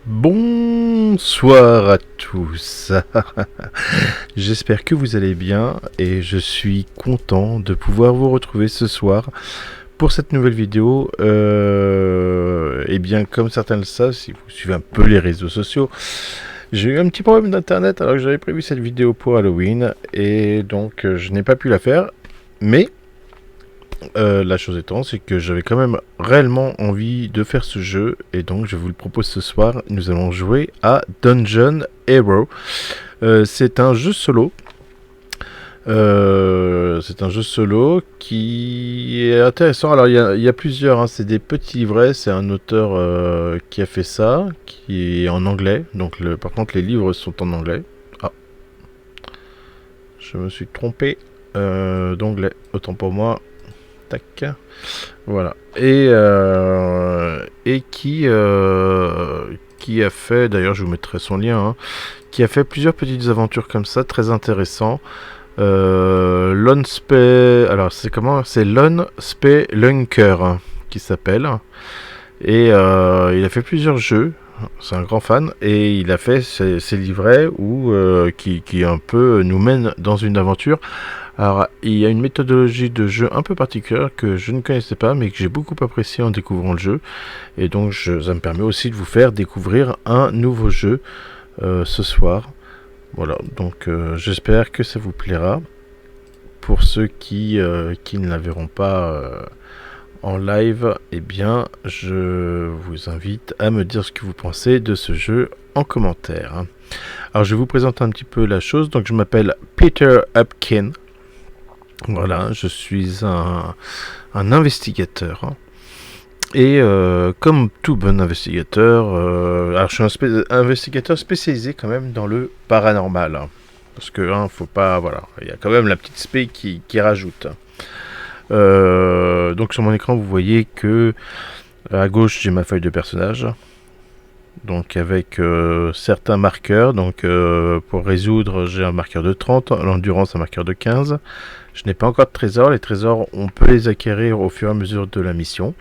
Bonsoir à tous. J'espère que vous allez bien et je suis content de pouvoir vous retrouver ce soir pour cette nouvelle vidéo. Et bien comme certains le savent, si vous suivez un peu les réseaux sociaux, j'ai eu un petit problème d'internet alors que j'avais prévu cette vidéo pour Halloween et donc je n'ai pas pu la faire. Mais la chose étant, c'est que j'avais quand même réellement envie de faire ce jeu et donc je vous le propose ce soir. Nous allons jouer à Dungeon Hero. C'est un jeu solo. C'est un jeu solo qui est intéressant. Alors il y a plusieurs, hein. C'est des petits livrets. C'est un auteur qui a fait ça, qui est en anglais. Donc par contre les livres sont en anglais. Ah, je me suis trompé d'onglet. Autant pour moi. Tac. Voilà. Et qui a fait, d'ailleurs je vous mettrai son lien, hein, qui a fait plusieurs petites aventures comme ça, très intéressant. Lone Spe... Alors c'est comment? C'est Lone Spelunker hein, qui s'appelle. Et il a fait plusieurs jeux. C'est un grand fan. Et il a fait ces livrets qui un peu nous mènent dans une aventure. Alors, il y a une méthodologie de jeu un peu particulière que je ne connaissais pas, mais que j'ai beaucoup apprécié en découvrant le jeu. Et donc, ça me permet aussi de vous faire découvrir un nouveau jeu ce soir. Voilà, donc j'espère que ça vous plaira. Pour ceux qui ne la verront pas en live, eh bien, je vous invite à me dire ce que vous pensez de ce jeu en commentaire. Alors, je vais vous présenter un petit peu la chose. Donc, je m'appelle Peter Upkin. Voilà, je suis un investigateur. Et comme tout bon investigateur, alors je suis un investigateur spécialisé quand même dans le paranormal. Parce que, faut pas, voilà, il y a quand même la petite spé qui rajoute. Donc sur mon écran, vous voyez que à gauche, j'ai ma feuille de personnage. Donc avec certains marqueurs. Donc pour résoudre, j'ai un marqueur de 30, l'endurance un marqueur de 15. Je n'ai pas encore de trésors. Les trésors, on peut les acquérir au fur et à mesure de la mission.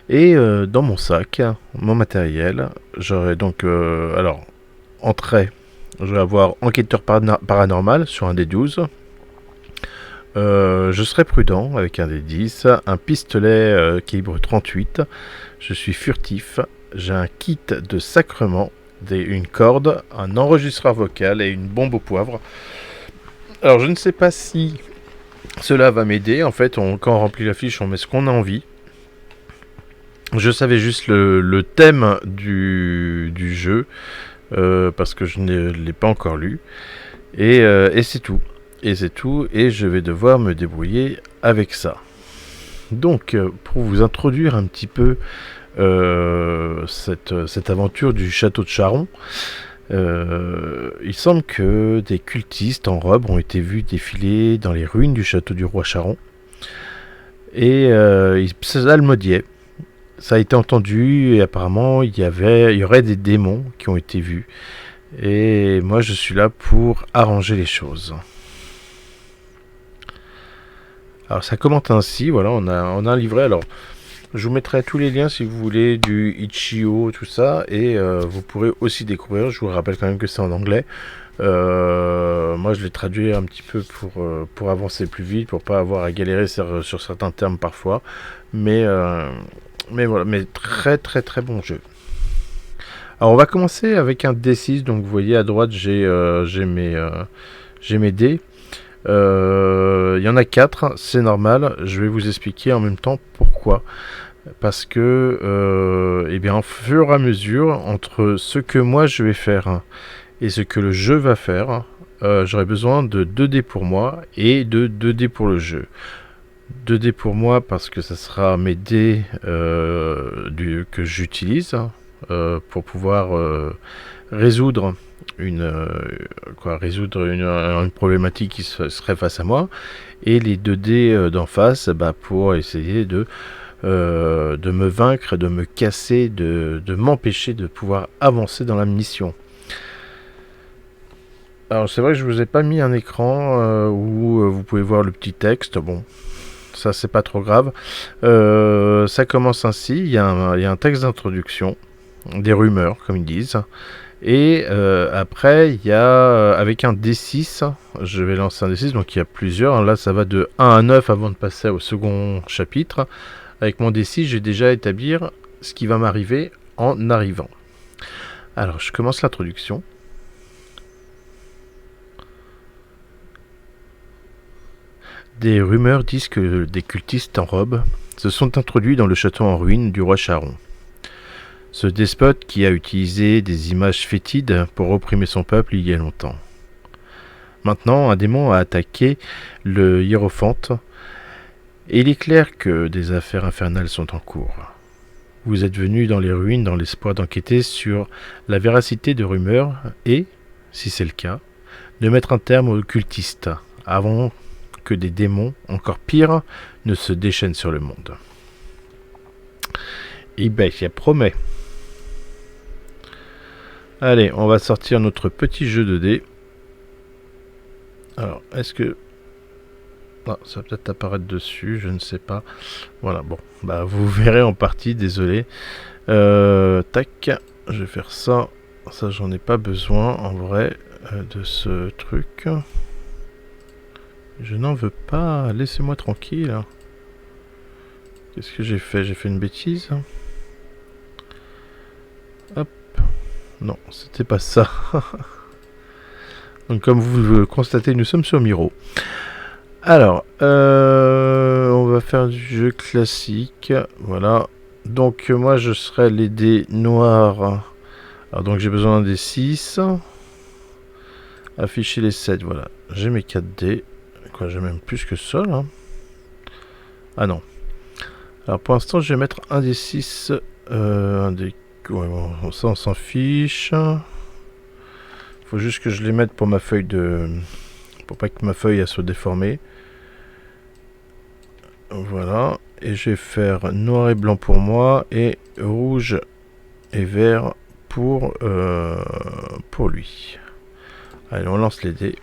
Et dans mon sac, mon matériel, j'aurai donc, alors, entrée, je vais avoir enquêteur paranormal sur un des 12. Je serai prudent avec un des 10. Un pistolet calibre 38. Je suis furtif. J'ai un kit de sacrement, une corde, un enregistreur vocal et une bombe au poivre. Alors, je ne sais pas si cela va m'aider. En fait, quand on remplit la fiche, on met ce qu'on a envie. Je savais juste le thème du jeu parce que je ne l'ai pas encore lu. Et c'est tout. Et c'est tout. Et je vais devoir me débrouiller avec ça. Donc, pour vous introduire un petit peu cette aventure du château de Charon, il semble que des cultistes en robe ont été vus défiler dans les ruines du château du roi Charon. Et ils psalmodiaient. Ça a été entendu et apparemment il y aurait des démons qui ont été vus. Et moi je suis là pour arranger les choses. Alors ça commente ainsi, voilà, on a un livret. Alors je vous mettrai tous les liens si vous voulez du Itch.io, tout ça. Et vous pourrez aussi découvrir, je vous rappelle quand même que c'est en anglais. Moi je l'ai traduit un petit peu pour avancer plus vite, pour pas avoir à galérer sur certains termes parfois. Mais voilà, mais très très très bon jeu. Alors on va commencer avec un D6, donc vous voyez à droite j'ai mes dés. Il y en a 4, c'est normal, je vais vous expliquer en même temps pourquoi. Parce que, eh bien, au fur et à mesure, entre ce que moi je vais faire et ce que le jeu va faire, j'aurai besoin de 2 dés pour moi et de 2 dés pour le jeu. 2 dés pour moi parce que ça sera mes dés que j'utilise pour pouvoir résoudre une problématique qui serait face à moi, et les 2 dés d'en face pour essayer de me vaincre, de me casser, de m'empêcher de pouvoir avancer dans la mission. Alors c'est vrai que je vous ai pas mis un écran où vous pouvez voir le petit texte. Bon, ça c'est pas trop grave. Ça commence ainsi, il y a un texte d'introduction des rumeurs, comme ils disent. Et après, il y a avec un D6, je vais lancer un D6, donc il y a plusieurs. Là, ça va de 1 à 9 avant de passer au second chapitre. Avec mon D6, je vais déjà établir ce qui va m'arriver en arrivant. Alors, je commence l'introduction. Des rumeurs disent que des cultistes en robe se sont introduits dans le château en ruine du roi Charon. Ce despote qui a utilisé des images fétides pour opprimer son peuple il y a longtemps. Maintenant, un démon a attaqué le hiérophante et il est clair que des affaires infernales sont en cours. Vous êtes venu dans les ruines dans l'espoir d'enquêter sur la véracité de rumeurs et, si c'est le cas, de mettre un terme aux cultistes avant que des démons, encore pires, ne se déchaînent sur le monde. Et ben, ça promet. Allez, on va sortir notre petit jeu de dés. Alors, est-ce que... Ah, ça va peut-être apparaître dessus, je ne sais pas. Voilà, bon, bah vous verrez en partie, désolé. Tac, je vais faire ça. Ça, j'en ai pas besoin, en vrai, de ce truc. Je n'en veux pas, laissez-moi tranquille. Qu'est-ce que j'ai fait? J'ai fait une bêtise. Hop. Non, c'était pas ça. Donc comme vous le constatez, nous sommes sur Miro. Alors, on va faire du jeu classique. Voilà. Donc moi je serai les dés noirs. Alors donc j'ai besoin des 6. Afficher les 7, voilà. J'ai mes 4 dés. Quoi, j'ai même plus que ça là. Ah non. Alors pour l'instant je vais mettre un des 6. Un des... Ouais, bon, ça on s'en fiche. Faut juste que je les mette pour ma feuille de... Pour pas que ma feuille elle soit déformée. Voilà. Et je vais faire noir et blanc pour moi. Et rouge et vert pour lui. Allez, on lance les dés.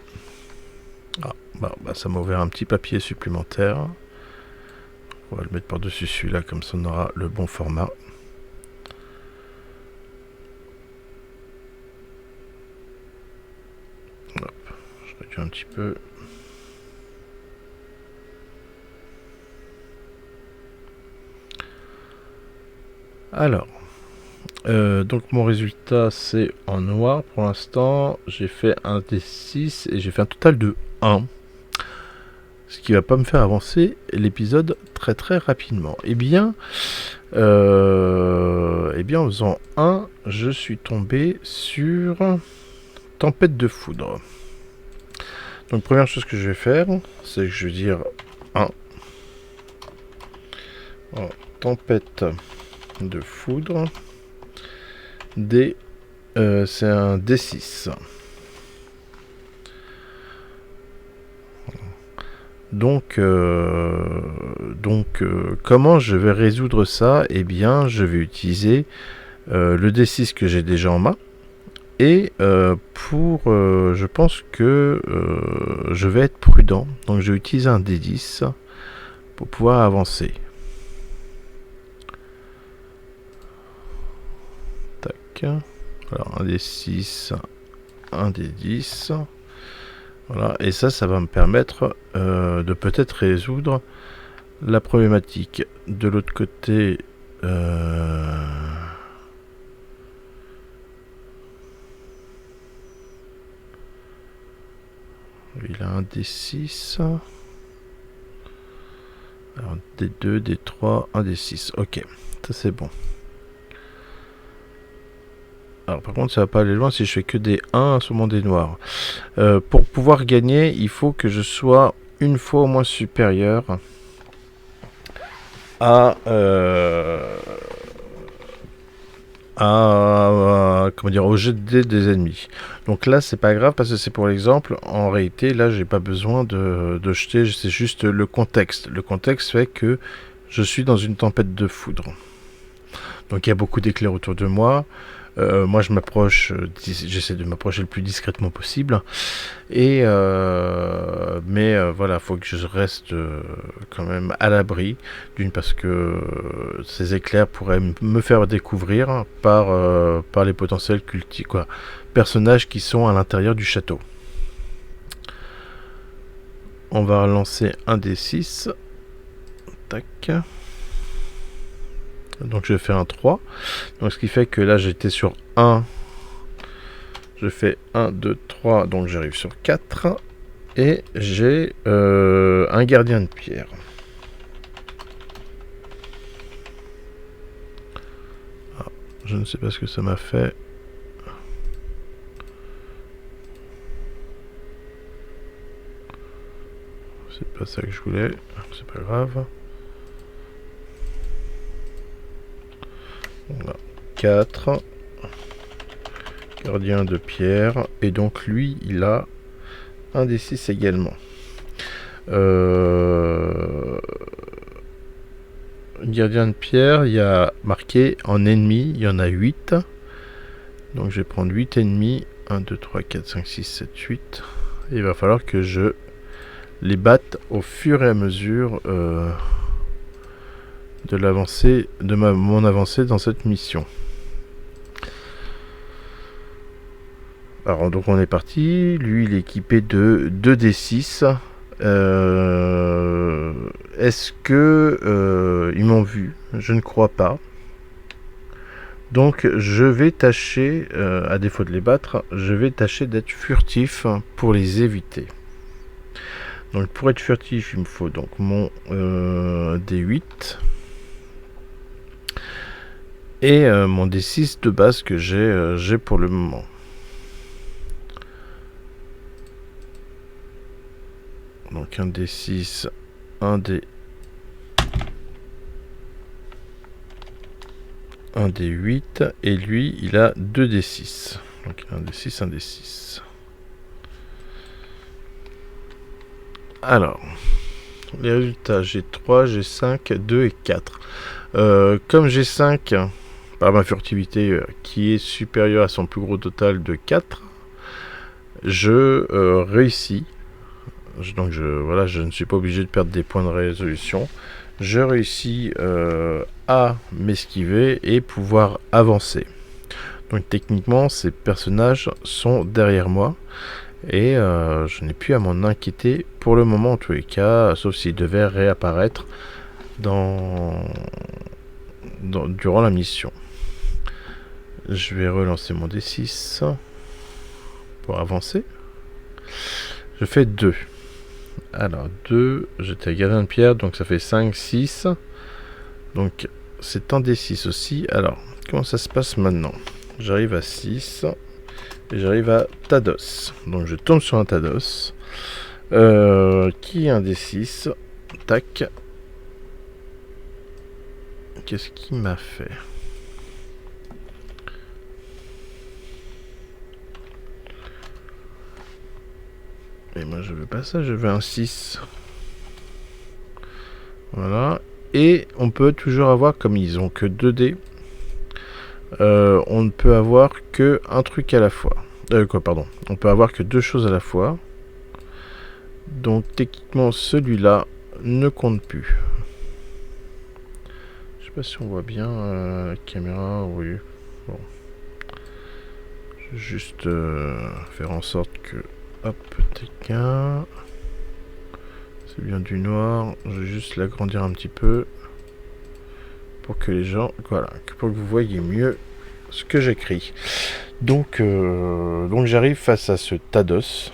Ah, bah, ça m'a ouvert un petit papier supplémentaire. On va le mettre par-dessus celui-là, comme ça on aura le bon format. Hop, je réduis un petit peu. Alors, donc mon résultat c'est en noir pour l'instant. J'ai fait un D6 et j'ai fait un total de 1. Ce qui va pas me faire avancer l'épisode très très rapidement. Eh bien, en faisant 1, je suis tombé sur Tempête de foudre. Donc première chose que je vais faire, c'est que je vais dire 1. Alors, tempête de foudre. D, c'est un D6. Donc, comment je vais résoudre ça? Eh bien, je vais utiliser le D6 que j'ai déjà en main. Et je pense que je vais être prudent. Donc, je vais utiliser un D10 pour pouvoir avancer. Tac. Alors, un D6, un D10. Voilà, et ça va me permettre de peut-être résoudre la problématique. De l'autre côté, il a un D6. Alors, D2, D3, un D6. Ok, ça c'est bon. Alors par contre ça va pas aller loin si je fais que des 1 sur mon dé noir. Pour pouvoir gagner, il faut que je sois une fois au moins supérieur à au jet de dés des ennemis. Donc là c'est pas grave parce que c'est pour l'exemple. En réalité là j'ai pas besoin de jeter, c'est juste le contexte. Le contexte fait que je suis dans une tempête de foudre. Donc il y a beaucoup d'éclairs autour de moi. Moi, je m'approche, j'essaie de m'approcher le plus discrètement possible. Et mais voilà, faut que je reste quand même à l'abri. D'une parce que ces éclairs pourraient me faire découvrir par les potentiels personnages qui sont à l'intérieur du château. On va relancer un des 6. Tac. Donc je fais un 3. Donc ce qui fait que là j'étais sur 1. Je fais 1, 2, 3. Donc j'arrive sur 4. Et j'ai un gardien de pierre. Ah, je ne sais pas ce que ça m'a fait. C'est pas ça que je voulais. C'est pas grave. Voilà. 4. Gardien de pierre. Et donc lui, il a un des 6 également. Gardien de pierre, il y a marqué en ennemi, il y en a 8. Donc je vais prendre 8 ennemis. 1, 2, 3, 4, 5, 6, 7, 8. Et il va falloir que je les batte au fur et à mesure de l'avancée, de mon avancée dans cette mission. Alors donc on est parti. Lui il est équipé de 2d6. Est-ce que ils m'ont vu? Je ne crois pas. Donc je vais tâcher, à défaut de les battre, je vais tâcher d'être furtif pour les éviter. Donc pour être furtif, il me faut donc mon D8 et mon D6 de base que j'ai pour le moment. Donc un D6, un D8 et lui il a 2 D6. Donc il a un D6, un D6. Alors, les résultats, j'ai 3, j'ai 5, 2 et 4. Comme j'ai 5, par ma furtivité qui est supérieure à son plus gros total de 4, je réussis. Donc voilà, je ne suis pas obligé de perdre des points de résolution. Je réussis à m'esquiver et pouvoir avancer. Donc techniquement, ces personnages sont derrière moi. Et je n'ai plus à m'en inquiéter pour le moment en tous les cas, sauf s'ils devaient réapparaître durant la mission. Je vais relancer mon D6 pour avancer. Je fais 2. Alors 2, j'étais à gardien de pierre, donc ça fait 5, 6. Donc c'est un D6 aussi. Alors, comment ça se passe maintenant? J'arrive à 6. Et j'arrive à Tados. Donc je tombe sur un Tados. Qui est un D6. Tac. Qu'est-ce qu'il m'a fait? Et moi je veux pas ça, je veux un 6. Voilà. Et on peut toujours avoir, comme ils ont que 2 dés, on ne peut avoir que un truc à la fois. On peut avoir que 2 choses à la fois. Donc techniquement celui-là ne compte plus. Je sais pas si on voit bien la caméra, oui. Bon. Je vais juste faire en sorte que... Hop, TK. C'est bien du noir. Je vais juste l'agrandir un petit peu. Pour que les gens... Voilà, pour que vous voyez mieux ce que j'écris. Donc j'arrive face à ce Tados.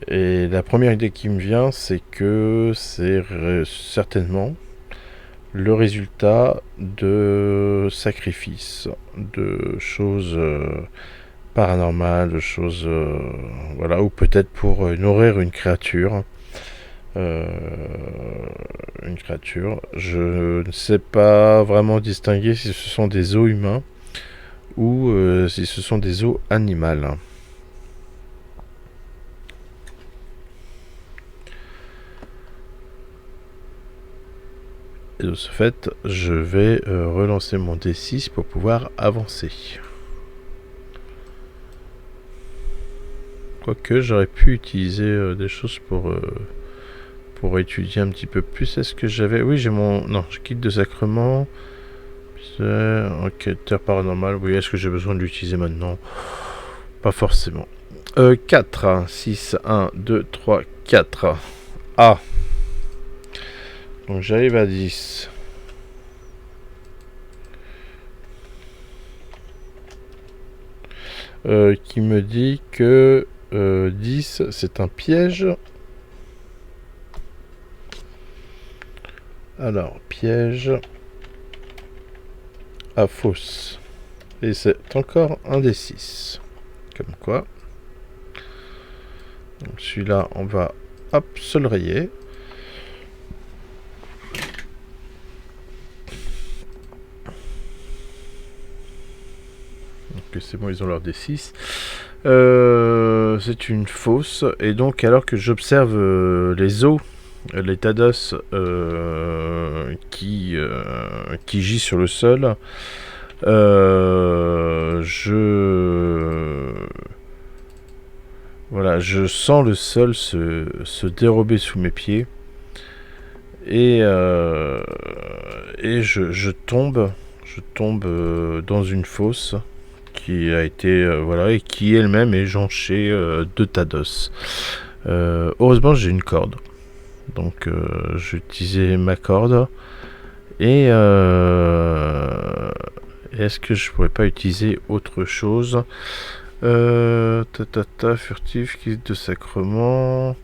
Et la première idée qui me vient, c'est que c'est certainement le résultat de sacrifices, de choses paranormales, de choses... voilà, ou peut-être pour nourrir une créature. Je ne sais pas vraiment distinguer si ce sont des os humains ou si ce sont des os animales. de ce fait, je vais relancer mon D6 pour pouvoir avancer. Quoique j'aurais pu utiliser des choses pour étudier un petit peu plus. Est-ce que j'avais... Oui, j'ai mon... Non, je quitte de sacrement. Enquêteur paranormal. Oui, est-ce que j'ai besoin de l'utiliser maintenant? Pas forcément. 4, 6, 1, 2, 3, 4. Ah. Donc j'arrive à 10. Qui me dit que 10 c'est un piège. Alors, piège à fausse. Et c'est encore un des 6. Comme quoi. Donc celui-là, on va hop, se le rayer. Donc c'est bon, ils ont leur D6. C'est une fausse. Et donc, alors que j'observe les os, les tas d'os qui gît sur le sol, je sens le sol se dérober sous mes pieds et je tombe dans une fosse qui a été et qui elle-même est jonchée de tas d'os. Heureusement, j'ai une corde. Donc j'ai utilisé ma corde et est-ce que je pourrais pas utiliser autre chose? Furtif, qui de sacrement.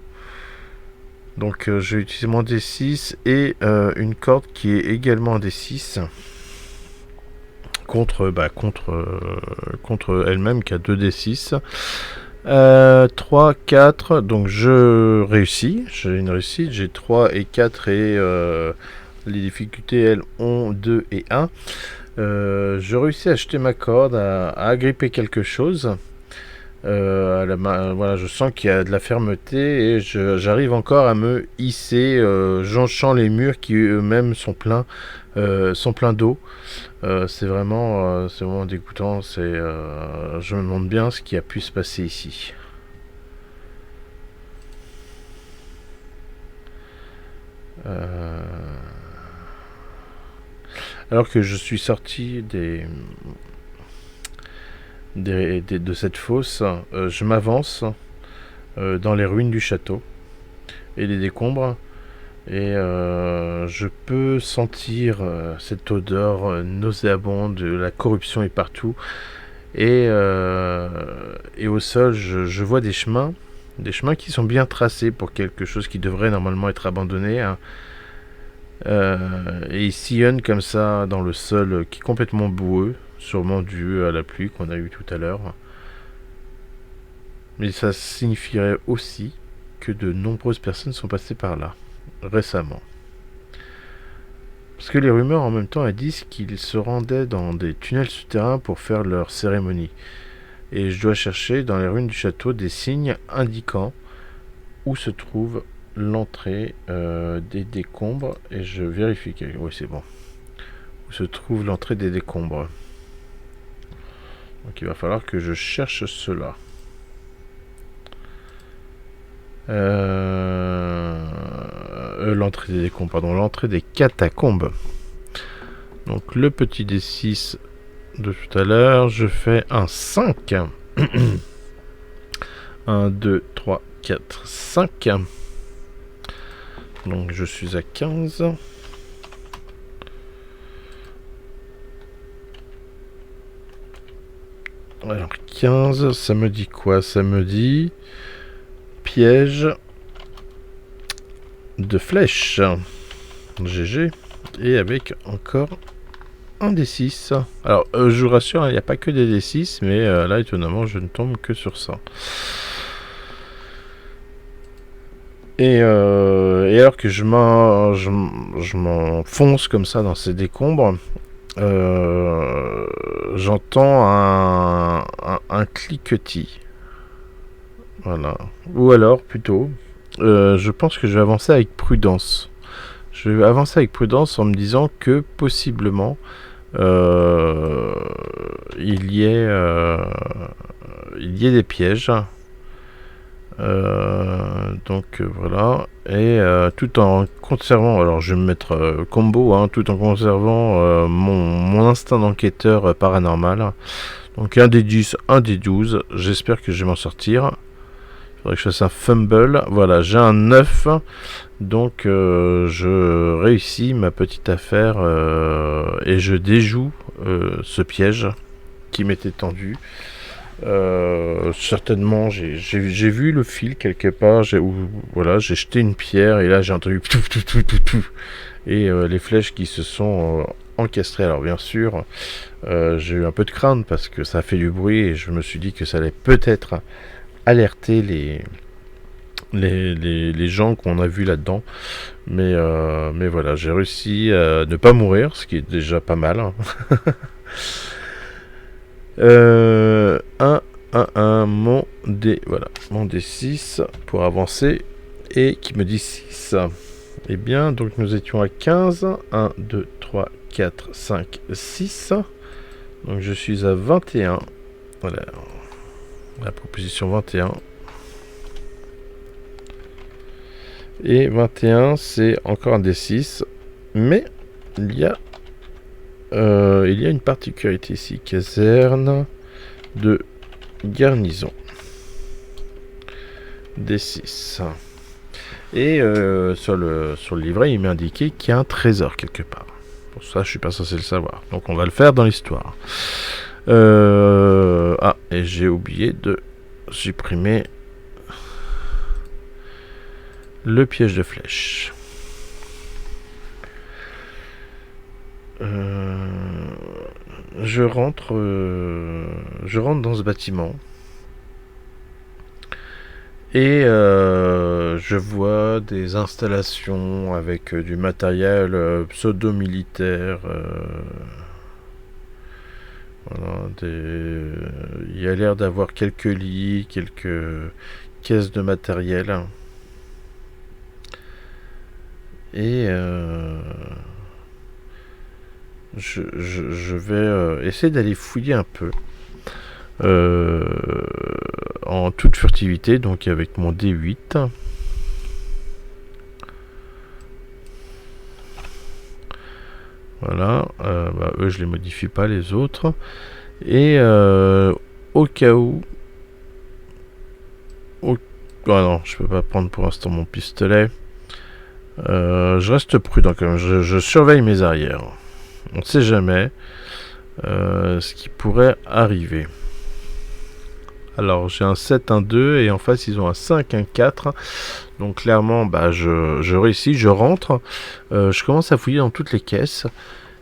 Donc je vais utiliser mon D6 et une corde qui est également un D6 contre elle-même qui a 2 D6. 3, 4, donc je réussis, j'ai une réussite, j'ai 3 et 4 et les difficultés elles ont 2 et 1. Je réussis à jeter ma corde, à agripper quelque chose. Je sens qu'il y a de la fermeté et j'arrive encore à me hisser, jonchant les murs qui eux-mêmes sont pleins d'eau. C'est vraiment dégoûtant. Je me demande bien ce qui a pu se passer ici. Alors que je suis sorti de cette fosse, je m'avance dans les ruines du château et les décombres. Et je peux sentir cette odeur nauséabonde, la corruption est partout. Et au sol, je vois des chemins qui sont bien tracés pour quelque chose qui devrait normalement être abandonné. Hein. Et ils sillonnent comme ça dans le sol qui est complètement boueux, sûrement dû à la pluie qu'on a eue tout à l'heure. Mais ça signifierait aussi que de nombreuses personnes sont passées par là récemment. Parce que les rumeurs en même temps elles disent qu'ils se rendaient dans des tunnels souterrains pour faire leur cérémonie. Et je dois chercher dans les ruines du château des signes indiquant où se trouve l'entrée des décombres. Et je vérifie que... Oui, c'est bon. Où se trouve l'entrée des décombres. Donc il va falloir que je cherche cela. L'entrée des décombres, pardon, l'entrée des catacombes. Donc le petit D6 de tout à l'heure, je fais un 5. 1, 2, 3, 4, 5. Donc je suis à 15. Alors 15, ça me dit quoi? Ça me dit piège de flèche. GG. Et avec encore un D6. Alors je vous rassure, il n'y a pas que des D6, mais là étonnamment je ne tombe que sur ça. Et alors que je m'enfonce comme ça dans ces décombres, j'entends un cliquetis. Voilà. Ou alors, plutôt, je pense que je vais avancer avec prudence. Je vais avancer avec prudence en me disant que possiblement il y ait des pièges. Voilà, et tout en conservant, alors je vais me mettre combo, hein, tout en conservant mon instinct d'enquêteur paranormal. Donc un des 10, un des 12, j'espère que je vais m'en sortir. Il faudrait que je fasse un fumble. Voilà, j'ai un 9, donc je réussis ma petite affaire et je déjoue ce piège qui m'était tendu. Certainement, j'ai vu le fil quelque part. Voilà, j'ai jeté une pierre et là j'ai entendu et les flèches qui se sont encastrées. Alors bien sûr, j'ai eu un peu de crainte parce que ça a fait du bruit et je me suis dit que ça allait peut-être alerter les gens qu'on a vus là-dedans. Mais voilà, j'ai réussi à ne pas mourir, ce qui est déjà pas mal. Hein. 1, mon D, voilà, mon D6 pour avancer et qui me dit 6. Et bien, donc nous étions à 15. 1, 2, 3, 4, 5, 6. Donc je suis à 21. Voilà, la proposition 21. Et 21, c'est encore un D6. Mais il y a une particularité ici, caserne de garnison. D6. Et sur le livret, il m'a indiqué qu'il y a un trésor quelque part. Pour ça, je suis pas censé le savoir. Donc on va le faire dans l'histoire. Et j'ai oublié de supprimer le piège de flèche. Je rentre dans ce bâtiment et je vois des installations avec du matériel pseudo-militaire. Voilà, il y a l'air d'avoir quelques lits, quelques caisses de matériel. Et je vais essayer d'aller fouiller un peu en toute furtivité, donc avec mon D8. Voilà, eux je les modifie pas, les autres. Et au cas où... Ah non, je peux pas prendre pour l'instant mon pistolet. Je reste prudent quand même, je surveille mes arrières. On ne sait jamais ce qui pourrait arriver. Alors j'ai un 7, un 2 et en face ils ont un 5, un 4. Donc clairement je réussis, je rentre. Je commence à fouiller dans toutes les caisses.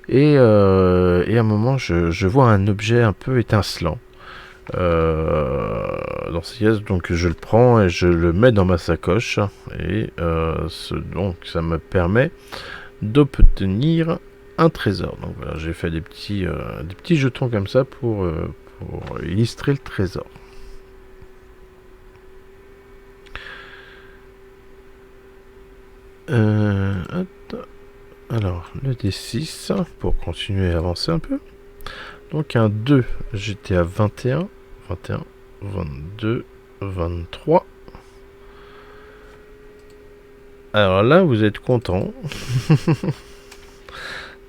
Et à un moment je vois un objet un peu étincelant dans ces caisses. Donc je le prends et je le mets dans ma sacoche. Et donc ça me permet d'obtenir un trésor. Donc voilà, j'ai fait des petits jetons comme ça pour illustrer le trésor. Alors, le D6 pour continuer à avancer un peu. Donc un 2, j'étais à 21, 22, 23. Alors là, vous êtes content.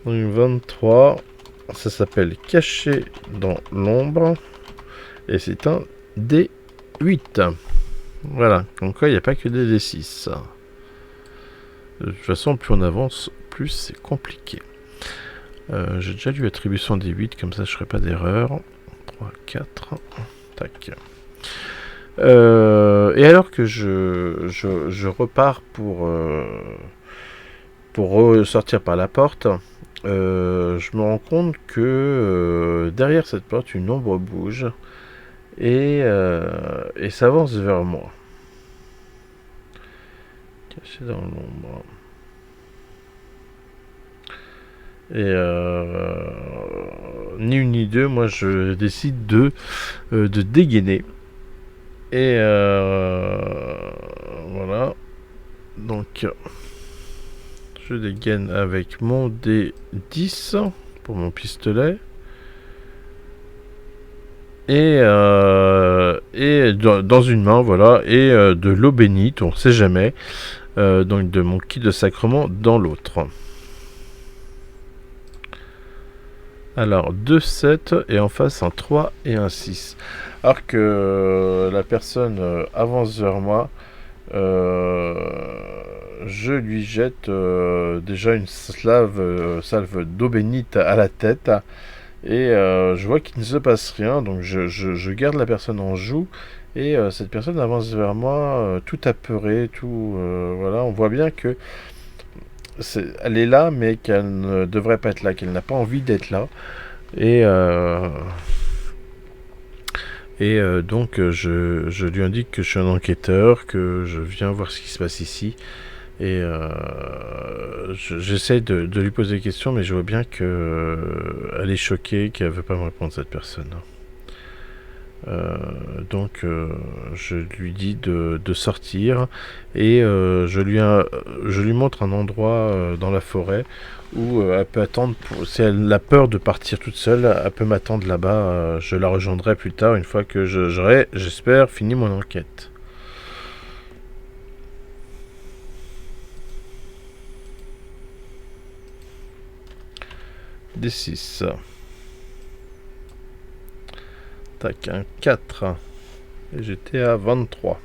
Donc 23, ça s'appelle Caché dans l'ombre. Et c'est un D8. Voilà, donc quoi, il n'y a pas que des D6. De toute façon, plus on avance, plus c'est compliqué. J'ai déjà lu attribution des 8, comme ça je ne ferai pas d'erreur. 3, 4, tac. Et alors que je repars pour ressortir par la porte, je me rends compte que derrière cette porte, une ombre bouge et s'avance vers moi. Caché dans l'ombre. Et ni une ni deux, moi je décide de dégainer. Et voilà. Donc je dégaine avec mon D10 pour mon pistolet. Et dans une main, voilà, et de l'eau bénite, on ne sait jamais, donc de mon kit de sacrement dans l'autre. Alors 2 7 et en face un 3 et un 6. Alors que la personne avance vers moi, je lui jette déjà une salve d'eau bénite à la tête. Et je vois qu'il ne se passe rien, donc je garde la personne en joue. Et cette personne avance vers moi, tout apeurée, voilà, on voit bien que elle est là, mais qu'elle ne devrait pas être là, qu'elle n'a pas envie d'être là. Et donc je lui indique que je suis un enquêteur, que je viens voir ce qui se passe ici. Et j'essaie de lui poser des questions, mais je vois bien qu'elle est choquée, qu'elle ne veut pas me répondre, cette personne. Donc je lui dis de sortir et je lui montre un endroit dans la forêt où elle peut attendre. Si elle a peur de partir toute seule, elle peut m'attendre là-bas. Je la rejoindrai plus tard une fois que j'aurai, j'espère, fini mon enquête. D6. Tac, un 4. Et j'étais à 23.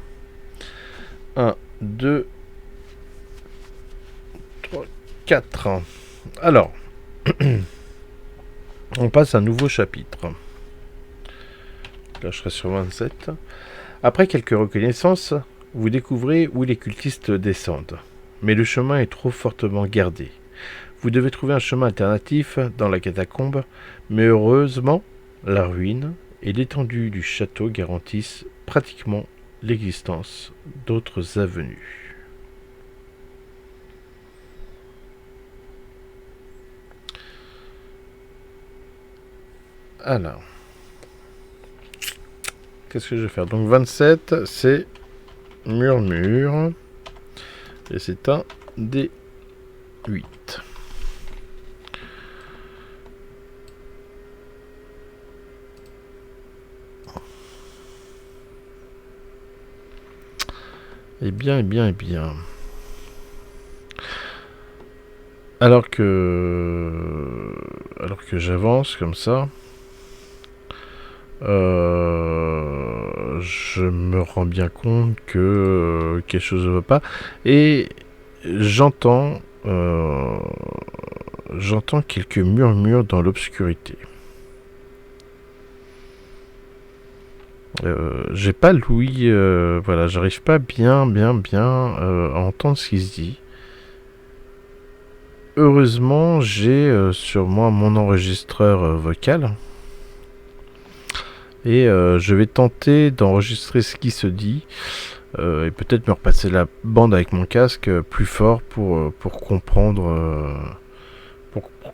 1, 2, 3, 4. Alors, on passe à un nouveau chapitre. Là, je serai sur 27. Après quelques reconnaissances, vous découvrez où les cultistes descendent. Mais le chemin est trop fortement gardé. Vous devez trouver un chemin alternatif dans la catacombe, mais heureusement, la ruine et l'étendue du château garantissent pratiquement l'existence d'autres avenues. Alors, qu'est-ce que je vais faire? Donc 27, c'est murmure, et c'est un D8. Eh bien. Alors que j'avance comme ça, je me rends bien compte que quelque chose ne va pas. Et j'entends quelques murmures dans l'obscurité. J'ai pas l'ouïe, voilà, j'arrive pas bien à entendre ce qui se dit. Heureusement, j'ai sur moi mon enregistreur vocal. Et je vais tenter d'enregistrer ce qui se dit. Et peut-être me repasser la bande avec mon casque plus fort pour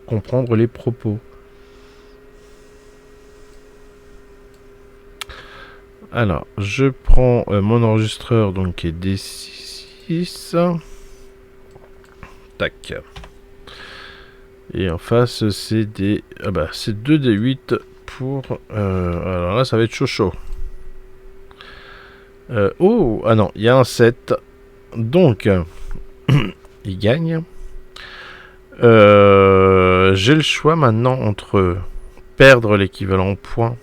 comprendre les propos. Alors, je prends mon enregistreur donc qui est D6. Tac. Et en face, c'est des... Ah bah, c'est 2 D8 pour... alors là, ça va être chaud. Oh, ah non, il y a un 7. Donc, il gagne. J'ai le choix maintenant entre perdre l'équivalent point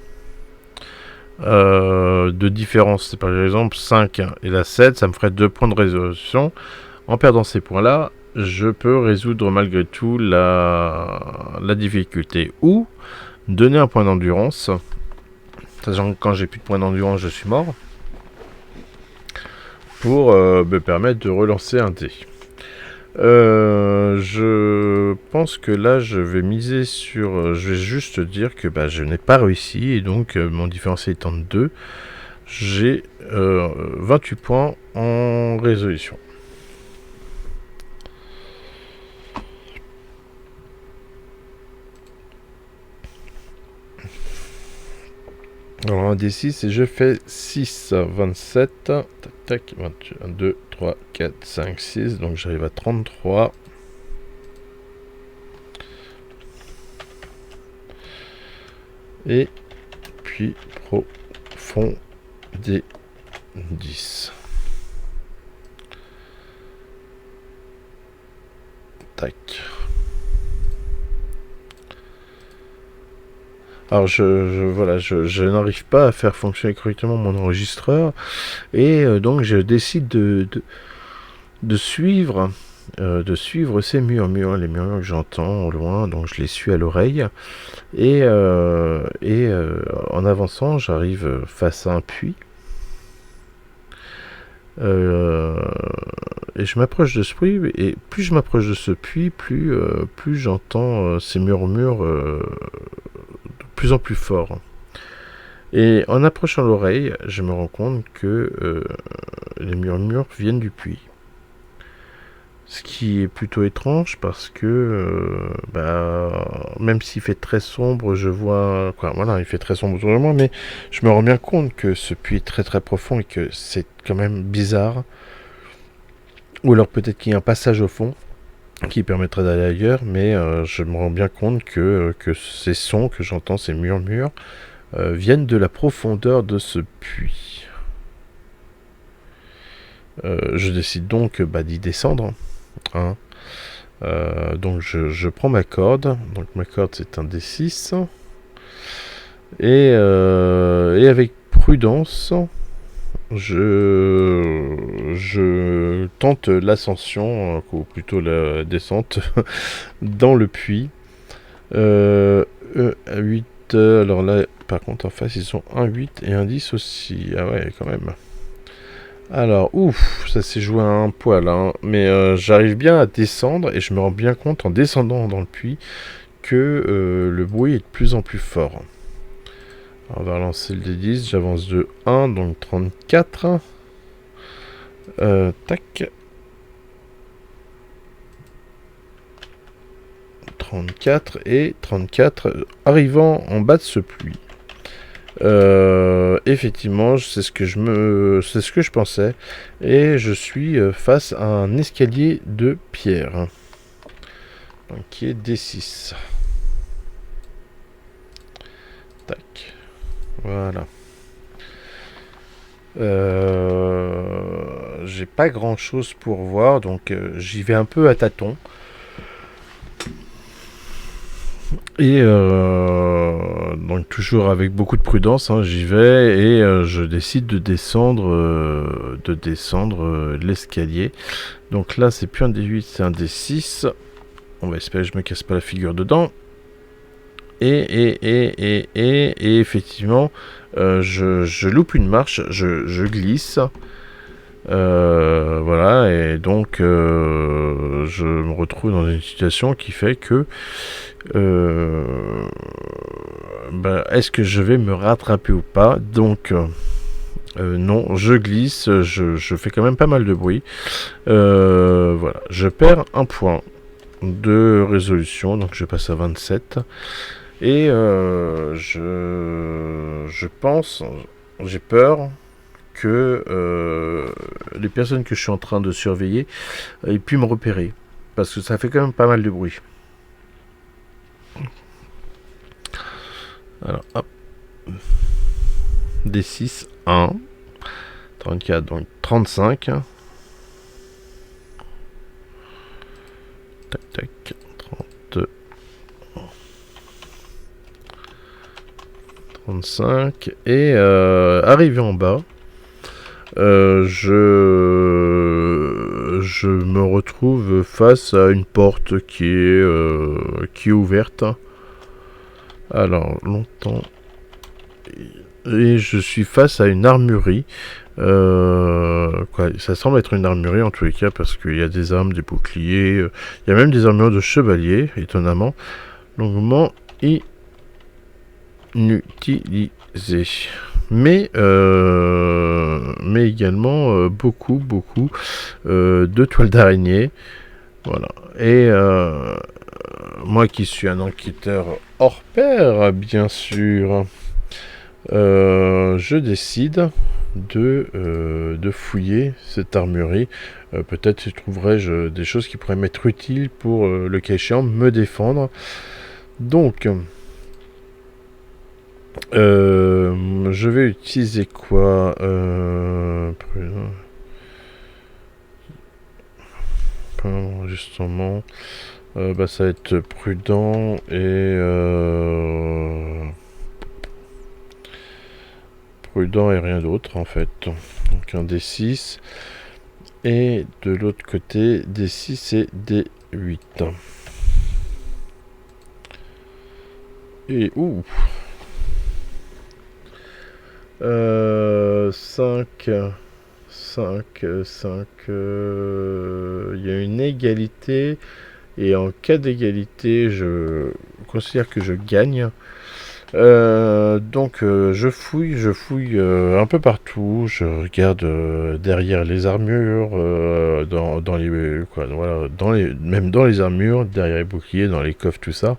de différence. C'est par exemple 5 et la 7, ça me ferait 2 points de résolution. En perdant ces points-là, je peux résoudre malgré tout la difficulté. Ou donner un point d'endurance. Sachant que quand j'ai plus de points d'endurance, je suis mort. Pour me permettre de relancer un dé. Je pense que là je vais miser sur... je vais juste dire que je n'ai pas réussi. Et donc mon différentiel étant de 2, j'ai 28 points en résolution. Alors un D6 et je fais 6, 27, tac, 21, 2, 3, 4, 5, 6, donc j'arrive à 33. Et puis profondé 10. Tac. Alors voilà, je n'arrive pas à faire fonctionner correctement mon enregistreur et donc je décide de suivre ces murmures, les murmures que j'entends au loin, donc je les suis à l'oreille et en avançant j'arrive face à un puits. Et je m'approche de ce puits, et plus je m'approche de ce puits, plus j'entends ces murmures de plus en plus forts. Et en approchant l'oreille, je me rends compte que les murmures viennent du puits. Ce qui est plutôt étrange parce que même s'il fait très sombre, je vois... il fait très sombre autour de moi, mais je me rends bien compte que ce puits est très très profond et que c'est quand même bizarre. Ou alors peut-être qu'il y a un passage au fond qui permettrait d'aller ailleurs, mais je me rends bien compte que ces sons que j'entends, ces murmures, viennent de la profondeur de ce puits. Je décide donc d'y descendre. Hein. Donc je prends ma corde. Donc ma corde c'est un D6. Et avec prudence, je tente l'ascension, ou plutôt la descente, dans le puits. 8. Alors là, par contre, en face, ils sont 1, 8 et 1, 10 aussi. Ah ouais, quand même. Alors, ça s'est joué à un poil, hein. Mais j'arrive bien à descendre et je me rends bien compte en descendant dans le puits que le bruit est de plus en plus fort. Alors, on va relancer le D10, j'avance de 1, donc 34. Tac. 34 et 34, arrivant en bas de ce puits. Effectivement, c'est ce que je pensais, et je suis face à un escalier de pierre, donc qui est D6. Tac, voilà. J'ai pas grand chose pour voir, donc j'y vais un peu à tâtons. Et donc toujours avec beaucoup de prudence, hein, j'y vais et je décide de descendre l'escalier. Donc là c'est plus un D8, c'est un D6. On va espérer que je me casse pas la figure dedans. Et effectivement je loupe une marche, je glisse. Voilà, et donc je me retrouve dans une situation qui fait que est-ce que je vais me rattraper ou pas? Donc non, je glisse, je fais quand même pas mal de bruit. Voilà, je perds un point de résolution, donc je passe à 27. Et je pense, j'ai peur que les personnes que je suis en train de surveiller aient pu me repérer, parce que ça fait quand même pas mal de bruit. Alors hop, D6, 1, 34, donc 35. Tac tac, 30, 35. Et arrivé en bas, je me retrouve face à une porte qui est ouverte. Alors, longtemps. Et je suis face à une armurerie. Ça semble être une armurerie en tous les cas, parce qu'il y a des armes, des boucliers. Il y a même des armures de chevalier, étonnamment. Longuement inutilisées. Mais également beaucoup de toiles d'araignée. Voilà. Et moi qui suis un enquêteur hors pair, bien sûr, je décide de fouiller cette armurerie. Peut-être trouverai-je des choses qui pourraient m'être utiles pour, le cas échéant, me défendre. Donc, Je vais utiliser quoi justement, ça va être prudent et rien d'autre en fait. Donc un D6 et de l'autre côté D6 et D8. Et 5, 5, 5, il y a une égalité, et en cas d'égalité, je considère que je gagne. Donc je fouille un peu partout, je regarde derrière les armures, dans les quoi, voilà, même dans les armures, derrière les boucliers, dans les coffres, tout ça.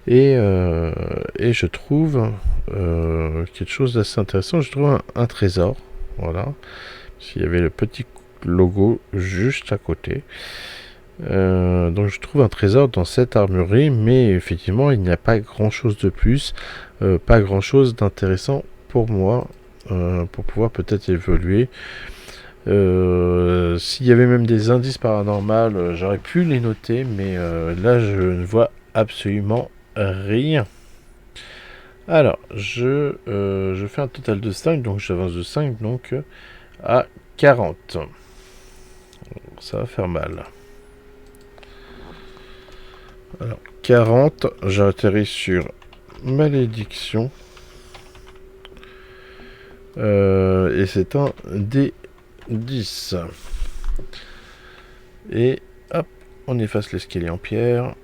Et je trouve quelque chose d'assez intéressant. Je trouve un trésor. Voilà. S'il y avait le petit logo juste à côté. Donc je trouve un trésor dans cette armurerie, mais effectivement il n'y a pas grand chose de plus, pas grand chose d'intéressant pour moi, pour pouvoir peut-être évoluer. S'il y avait même des indices paranormaux, j'aurais pu les noter, mais là je ne vois absolument rien. Alors, je fais un total de 5, donc j'avance de 5 donc, à 40. Ça va faire mal. Alors, 40, j'atterris sur malédiction. Et c'est un D10. Et hop, on efface l'escalier en pierre.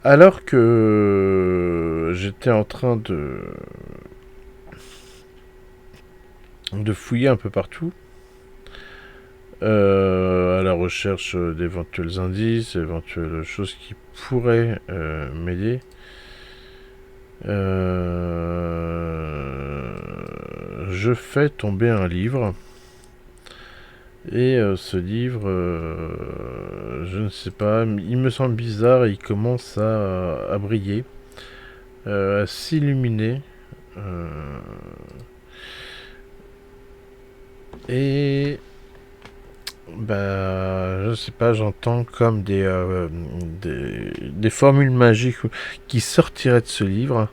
Alors que j'étais en train de fouiller un peu partout, à la recherche d'éventuels indices, éventuelles choses qui pourraient m'aider, je fais tomber un livre. Et ce livre, je ne sais pas, il me semble bizarre, et il commence à briller, à s'illuminer. Et je sais pas, j'entends comme des formules magiques qui sortiraient de ce livre.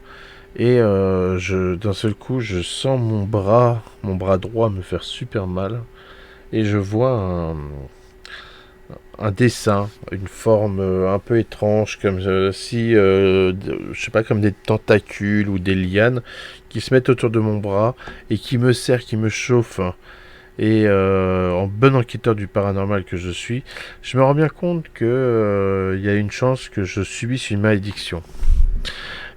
Et d'un seul coup, je sens mon bras droit me faire super mal. Et je vois un dessin, une forme un peu étrange, comme si, je sais pas, comme des tentacules ou des lianes qui se mettent autour de mon bras et qui me serrent, qui me chauffent. Et en bon enquêteur du paranormal que je suis, je me rends bien compte que y a une chance que je subisse une malédiction.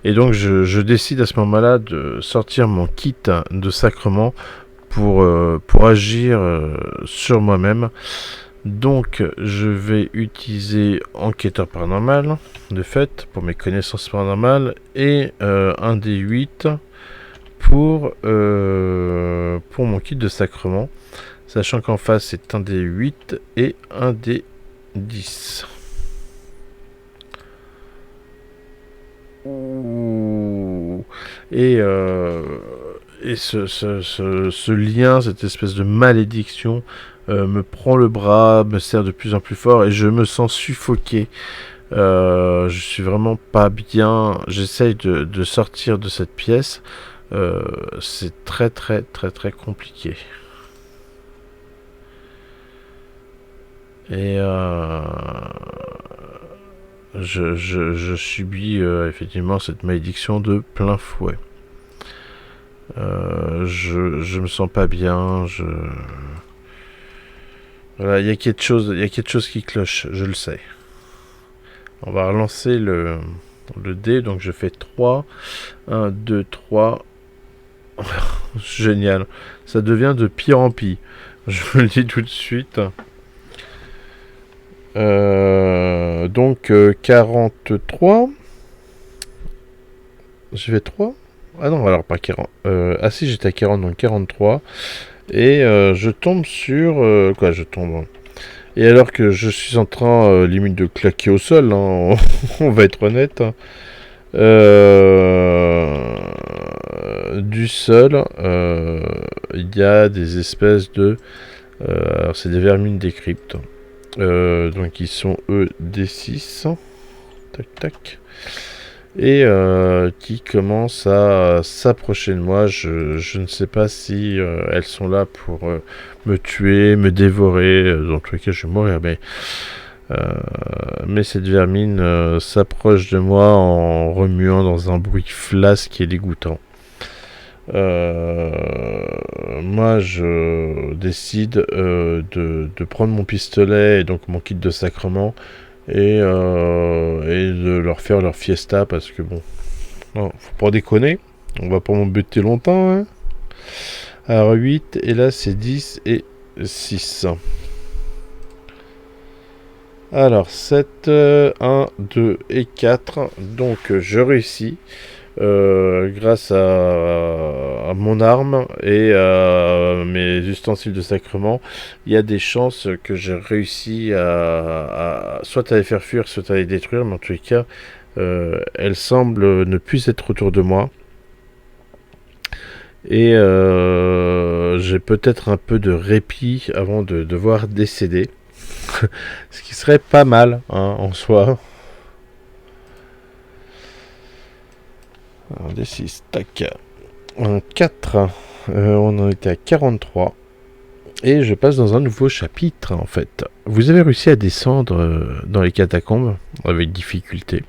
Et donc je décide à ce moment-là de sortir mon kit de sacrement pour agir sur moi-même. Donc je vais utiliser enquêteur paranormal de fait pour mes connaissances paranormales, et un D8 pour mon kit de sacrement, sachant qu'en face c'est un D8 et un D10. Et ce lien, cette espèce de malédiction, me prend le bras, me serre de plus en plus fort, et je me sens suffoqué. Je suis vraiment pas bien. J'essaye de sortir de cette pièce. C'est très très très très compliqué. Et je subis effectivement cette malédiction de plein fouet. Je me sens pas bien. Voilà, il y a quelque chose qui cloche, je le sais. On va relancer le dé, donc je fais 3. 1, 2, 3. Génial. Ça devient de pire en pire. Je vous le dis tout de suite. Donc 43. J'ai fait 3. Ah non, alors pas 40. Si, j'étais à 40, donc 43. Et je tombe sur... quoi, je tombe... Et alors que je suis en train, limite, de claquer au sol, hein, on va être honnête, hein, du sol, il y a des espèces de... alors c'est des vermines des cryptes. Donc ils sont eux D6. Tac tac. Et qui commencent à s'approcher de moi. Je ne sais pas si elles sont là pour me tuer, me dévorer. Dans tous les cas, je vais mourir. Mais cette vermine s'approche de moi en remuant dans un bruit flasque et dégoûtant. Moi, je décide de prendre mon pistolet et donc mon kit de sacrement et de leur faire leur fiesta parce que bon, non, faut pas déconner, on va pas m'embêter longtemps. Hein. Alors 8 et là c'est 10 et 6. Alors 7, 1, 2 et 4, donc je réussis. Grâce à mon arme et à mes ustensiles de sacrement, il y a des chances que j'ai réussi à soit à les faire fuir, soit à les détruire, mais en tous les cas, elles semblent ne plus être autour de moi. Et j'ai peut-être un peu de répit avant de devoir décéder. Ce qui serait pas mal hein, en soi. Un D6, tac. Un 4, on en était à 43. Et je passe dans un nouveau chapitre en fait. Vous avez réussi à descendre dans les catacombes avec difficulté.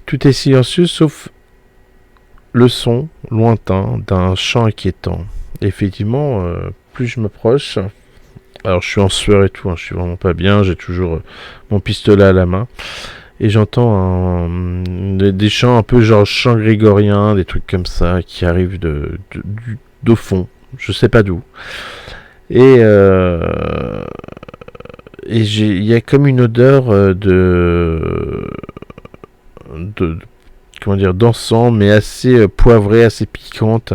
Tout est silencieux sauf le son lointain d'un chant inquiétant. Effectivement, plus je m'approche, alors je suis en sueur et tout, hein, je suis vraiment pas bien, j'ai toujours mon pistolet à la main. Et j'entends des chants un peu genre chants grégoriens, des trucs comme ça qui arrivent d'au fond, je sais pas d'où. Et il y a comme une odeur de comment dire d'encens, mais assez poivrée, assez piquante.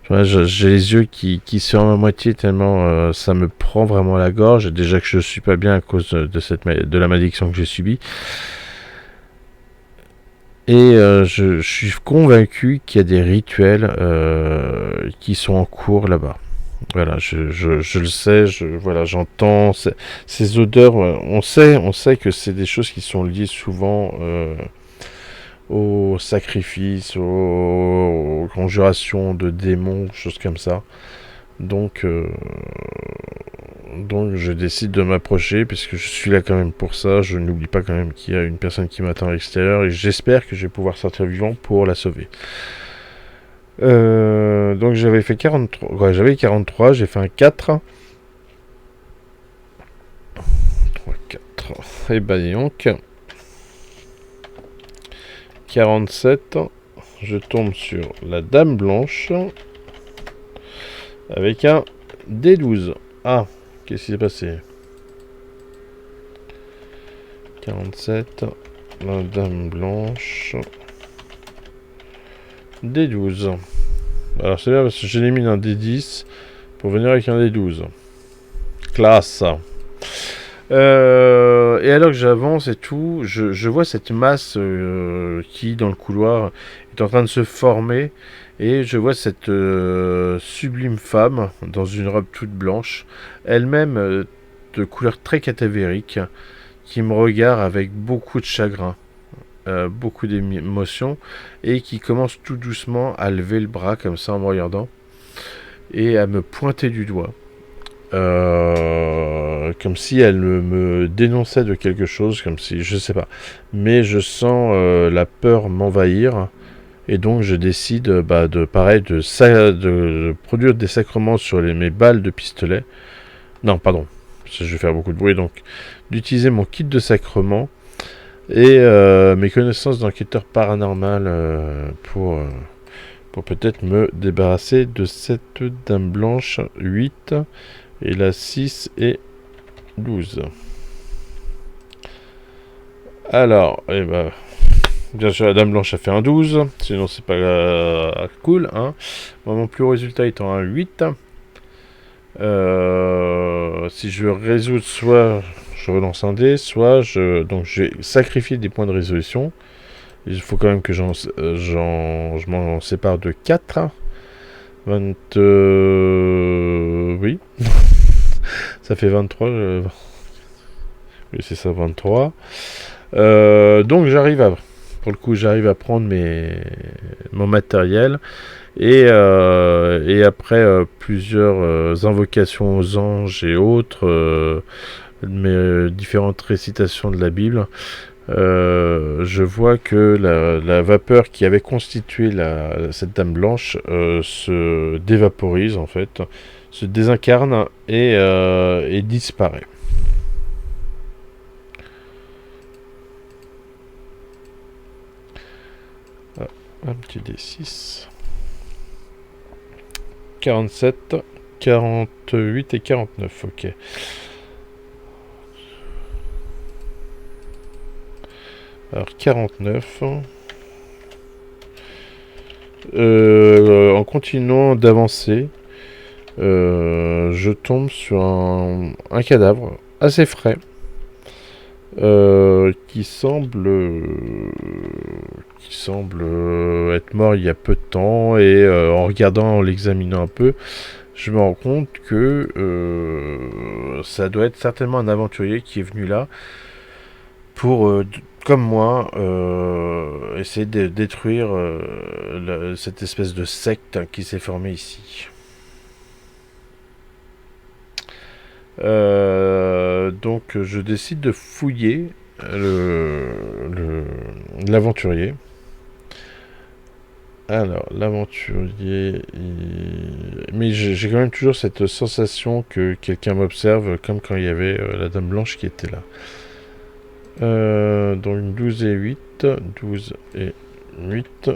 J'ai les yeux qui se ferment à moitié tellement ça me prend vraiment à la gorge. Déjà que je suis pas bien à cause de la malédiction que j'ai subie. Et je suis convaincu qu'il y a des rituels qui sont en cours là-bas. Voilà, je le sais, voilà, j'entends ces odeurs. On sait que c'est des choses qui sont liées souvent aux sacrifices, aux conjurations de démons, choses comme ça. Donc je décide de m'approcher puisque je suis là quand même pour ça. Je n'oublie pas quand même qu'il y a une personne qui m'attend à l'extérieur et j'espère que je vais pouvoir sortir vivant pour la sauver. Donc j'avais fait 43. Ouais, j'avais 43, j'ai fait un 4. 3, 4. Et bah donc 47. Je tombe sur la dame blanche avec un D12. Ah, qu'est-ce qui s'est passé? 47, la dame blanche, D12. Alors c'est bien parce que j'élimine un D10 pour venir avec un D12. Classe. Et alors que j'avance et tout, je vois cette masse qui, dans le couloir, est en train de se former. Et je vois cette sublime femme dans une robe toute blanche, elle-même de couleur très cadavérique, qui me regarde avec beaucoup de chagrin, beaucoup d'émotion, et qui commence tout doucement à lever le bras comme ça en me regardant, et à me pointer du doigt. Comme si elle me dénonçait de quelque chose, comme si, je sais pas. Mais je sens la peur m'envahir. Et donc je décide de produire des sacrements sur mes balles de pistolet. Non, pardon, je vais faire beaucoup de bruit. Donc d'utiliser mon kit de sacrement et mes connaissances d'enquêteur paranormal pour peut-être me débarrasser de cette dame blanche. 8 et la 6 et 12. Alors, bien sûr, la dame blanche a fait un 12, sinon c'est pas cool. Hein. Moi, mon plus haut résultat étant un 8. Si je veux résoudre, soit je relance un dé, soit je vais sacrifier des points de résolution. Il faut quand même que je m'en sépare de 4. 20, oui, ça fait 23. Oui, c'est ça, 23. Donc pour le coup, j'arrive à prendre mon matériel. Et après plusieurs invocations aux anges et autres, différentes récitations de la Bible, je vois que la vapeur qui avait constitué cette dame blanche se dévaporise en fait, se désincarne et disparaît. Ah, un petit D6. 47, 48 et 49, ok. Alors 49. En continuant d'avancer, je tombe sur un cadavre assez frais qui semble être mort il y a peu de temps, et en l'examinant un peu, je me rends compte que ça doit être certainement un aventurier qui est venu là pour, comme moi, essayer de détruire cette espèce de secte qui s'est formée ici. Donc je décide de fouiller l'aventurier. Alors, l'aventurier... Mais j'ai quand même toujours cette sensation que quelqu'un m'observe, comme quand il y avait la Dame Blanche qui était là. Donc 12 et 8. 12 et 8.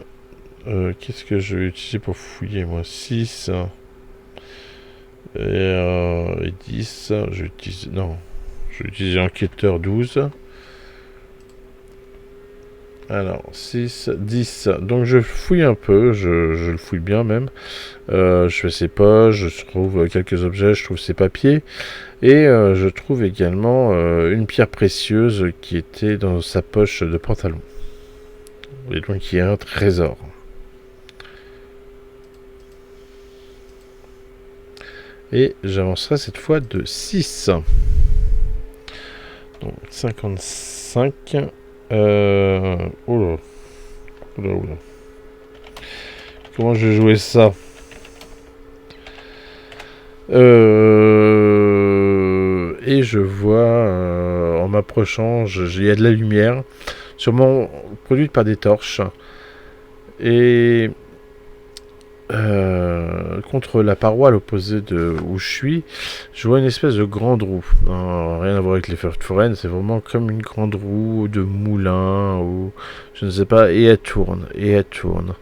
Qu'est-ce que je vais utiliser pour fouiller, moi? 6 et 10. Je vais utiliser enquêteur 12. Alors, 6, 10. Donc je fouille un peu, je le fouille bien même. Je fais ses poches, je trouve quelques objets, je trouve ses papiers. Et je trouve également une pierre précieuse qui était dans sa poche de pantalon. Et donc il y a un trésor. Et j'avancerai cette fois de 6. Donc 55. Oula. Comment je vais jouer ça? Et je vois, en m'approchant, il y a de la lumière, sûrement produite par des torches. Et contre la paroi à l'opposé de où je suis, je vois une espèce de grande roue. Non, rien à voir avec les feux foraines, c'est vraiment comme une grande roue de moulin, ou je ne sais pas, et elle tourne, et elle tourne.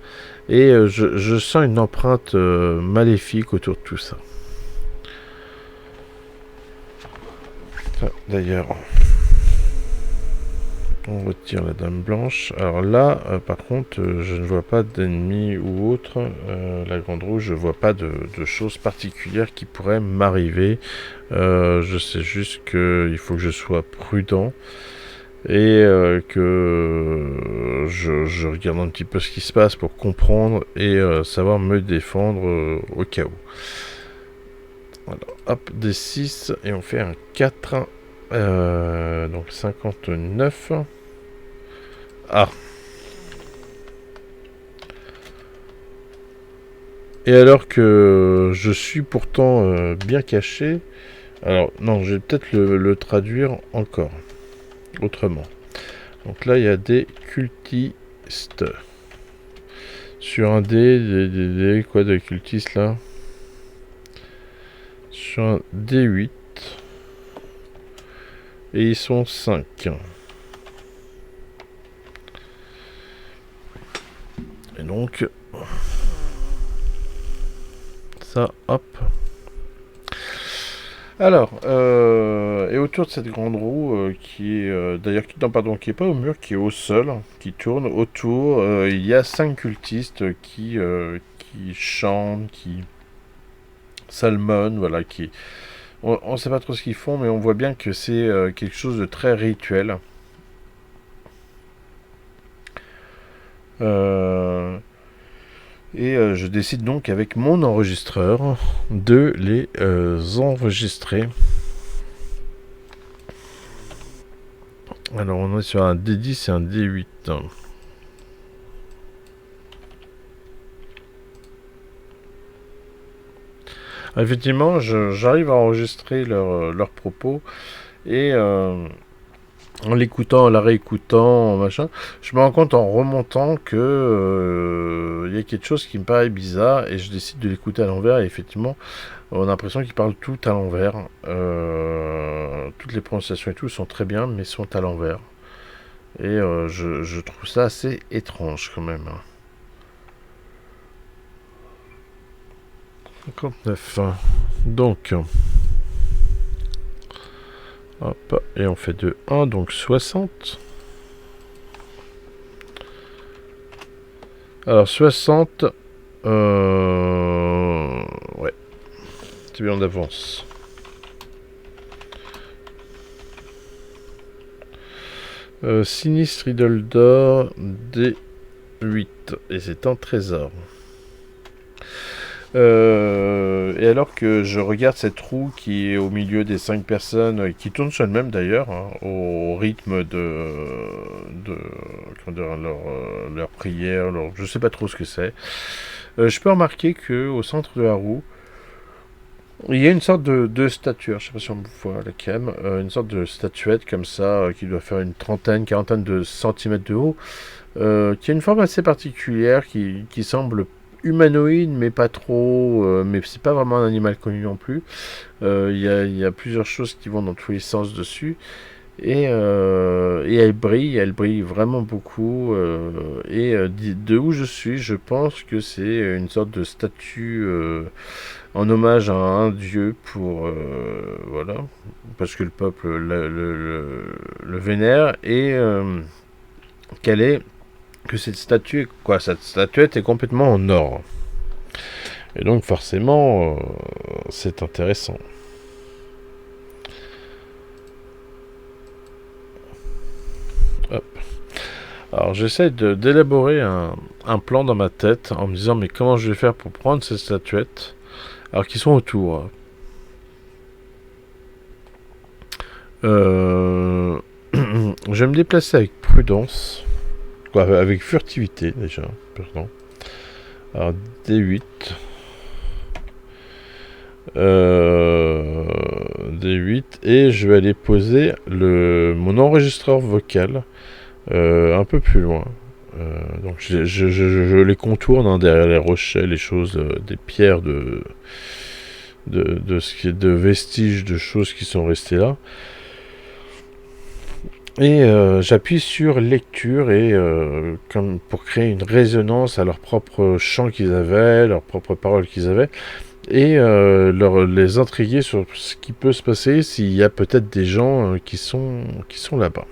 Et je sens une empreinte maléfique autour de tout ça. D'ailleurs, on retire la dame blanche. Alors là, par contre, je ne vois pas d'ennemis ou autre. La grande roue, je ne vois pas de choses particulières qui pourraient m'arriver. Je sais juste qu'il faut que je sois prudent et que je regarde un petit peu ce qui se passe pour comprendre et savoir me défendre au cas où. Voilà, hop, des 6 et on fait un 4. Donc 59. Ah. Et alors que je suis pourtant bien caché. Alors non, je vais peut-être le traduire encore autrement. Donc là il y a des cultistes. Sur un des quoi de cultistes là? Sur un D8. Et ils sont 5. Et donc, ça, hop. Alors, et autour de cette grande roue qui est d'ailleurs, qui est pas au mur, qui est au sol, qui tourne autour, il y a 5 cultistes qui chantent, Salmon, voilà, qui... On ne sait pas trop ce qu'ils font, mais on voit bien que c'est quelque chose de très rituel. Je décide donc avec mon enregistreur de les enregistrer. Alors on est sur un D10 et un D8. Effectivement, j'arrive à enregistrer leurs propos et en l'écoutant, en la réécoutant, machin, je me rends compte en remontant que y a quelque chose qui me paraît bizarre et je décide de l'écouter à l'envers et effectivement, on a l'impression qu'ils parlent tout à l'envers. Toutes les prononciations et tout sont très bien, mais sont à l'envers. Et je trouve ça assez étrange quand même. 59. Donc, hop, et on fait de 1, donc 60. Alors 60, ouais, c'est bien, on avance. Sinistre idole d'or, D8, et c'est un trésor. Et alors que je regarde cette roue qui est au milieu des 5 personnes, qui tourne sur elle-même d'ailleurs, hein, au rythme de leur prière, je sais pas trop ce que c'est, je peux remarquer qu'au centre de la roue, il y a une sorte de statuette, je sais pas si on voit la cam, une sorte de statuette comme ça, qui doit faire une trentaine, quarantaine de centimètres de haut, qui a une forme assez particulière, qui semble humanoïde, mais pas trop, mais c'est pas vraiment un animal connu non plus. Il y a plusieurs choses qui vont dans tous les sens dessus. Et elle brille vraiment beaucoup. De où je suis, je pense que c'est une sorte de statue en hommage à un dieu pour voilà, parce que le peuple le vénère et qu'elle est que cette statuette est complètement en or. Et donc forcément, c'est intéressant. Hop. Alors j'essaie d'élaborer un plan dans ma tête en me disant mais comment je vais faire pour prendre ces statuettes alors qu'ils sont autour. Je vais me déplacer avec prudence. Avec furtivité déjà, pardon. Alors D8. D8 et je vais aller poser mon enregistreur vocal un peu plus loin. Donc je les contourne hein, derrière les rochers, les choses, des pierres de ce qui est de vestiges de choses qui sont restées là. Et j'appuie sur lecture et comme pour créer une résonance à leur propre chant qu'ils avaient, leurs propres paroles qu'ils avaient, et les intriguer sur ce qui peut se passer s'il y a peut-être des gens qui sont là-bas.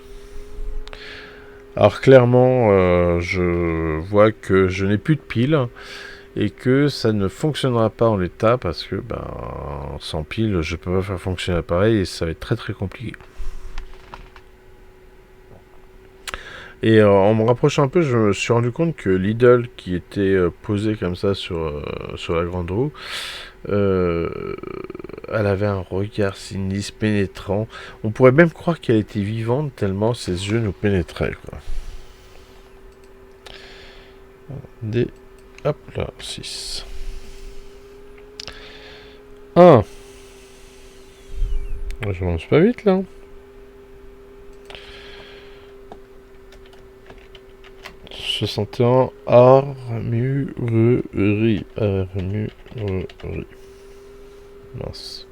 Alors clairement, je vois que je n'ai plus de piles et que ça ne fonctionnera pas en l'état parce que sans pile, je peux pas faire fonctionner l'appareil et ça va être très très compliqué. Et en me rapprochant un peu, je me suis rendu compte que l'idole qui était posée comme ça sur la grande roue, elle avait un regard sinistre, pénétrant. On pourrait même croire qu'elle était vivante tellement ses yeux nous pénétraient, quoi. Des... Hop là, 6. 1. Je mange pas vite, là. 61 armurerie. Mince.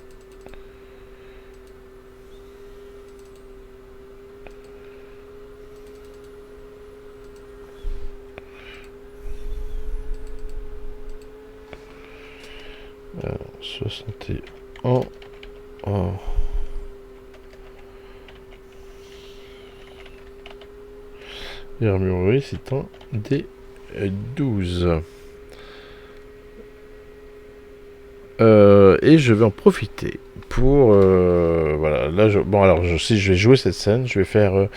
Alors, 61. L'armurerie, c'est un D12. et je vais en profiter pour voilà, là bon alors si je vais jouer cette scène, je vais faire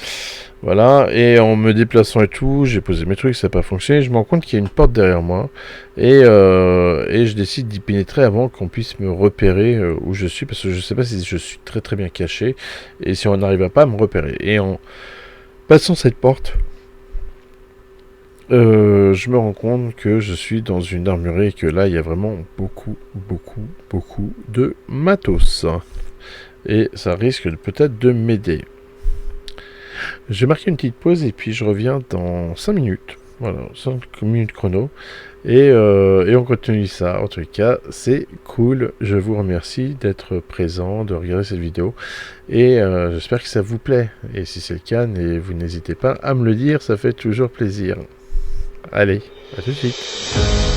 voilà, et en me déplaçant et tout, j'ai posé mes trucs, ça n'a pas fonctionné, je me rends compte qu'il y a une porte derrière moi et je décide d'y pénétrer avant qu'on puisse me repérer où je suis, parce que je sais pas si je suis très très bien caché et si on n'arrive pas à me repérer. Et en passant cette porte, je me rends compte que je suis dans une armurerie et que là il y a vraiment beaucoup de matos. Et ça risque peut-être de m'aider. J'ai marqué une petite pause et puis je reviens dans 5 minutes. Voilà, 5 minutes chrono. Et on continue ça. En tout cas, c'est cool. Je vous remercie d'être présent, de regarder cette vidéo. Et j'espère que ça vous plaît. Et si c'est le cas, vous n'hésitez pas à me le dire, ça fait toujours plaisir. Allez, à tout de suite.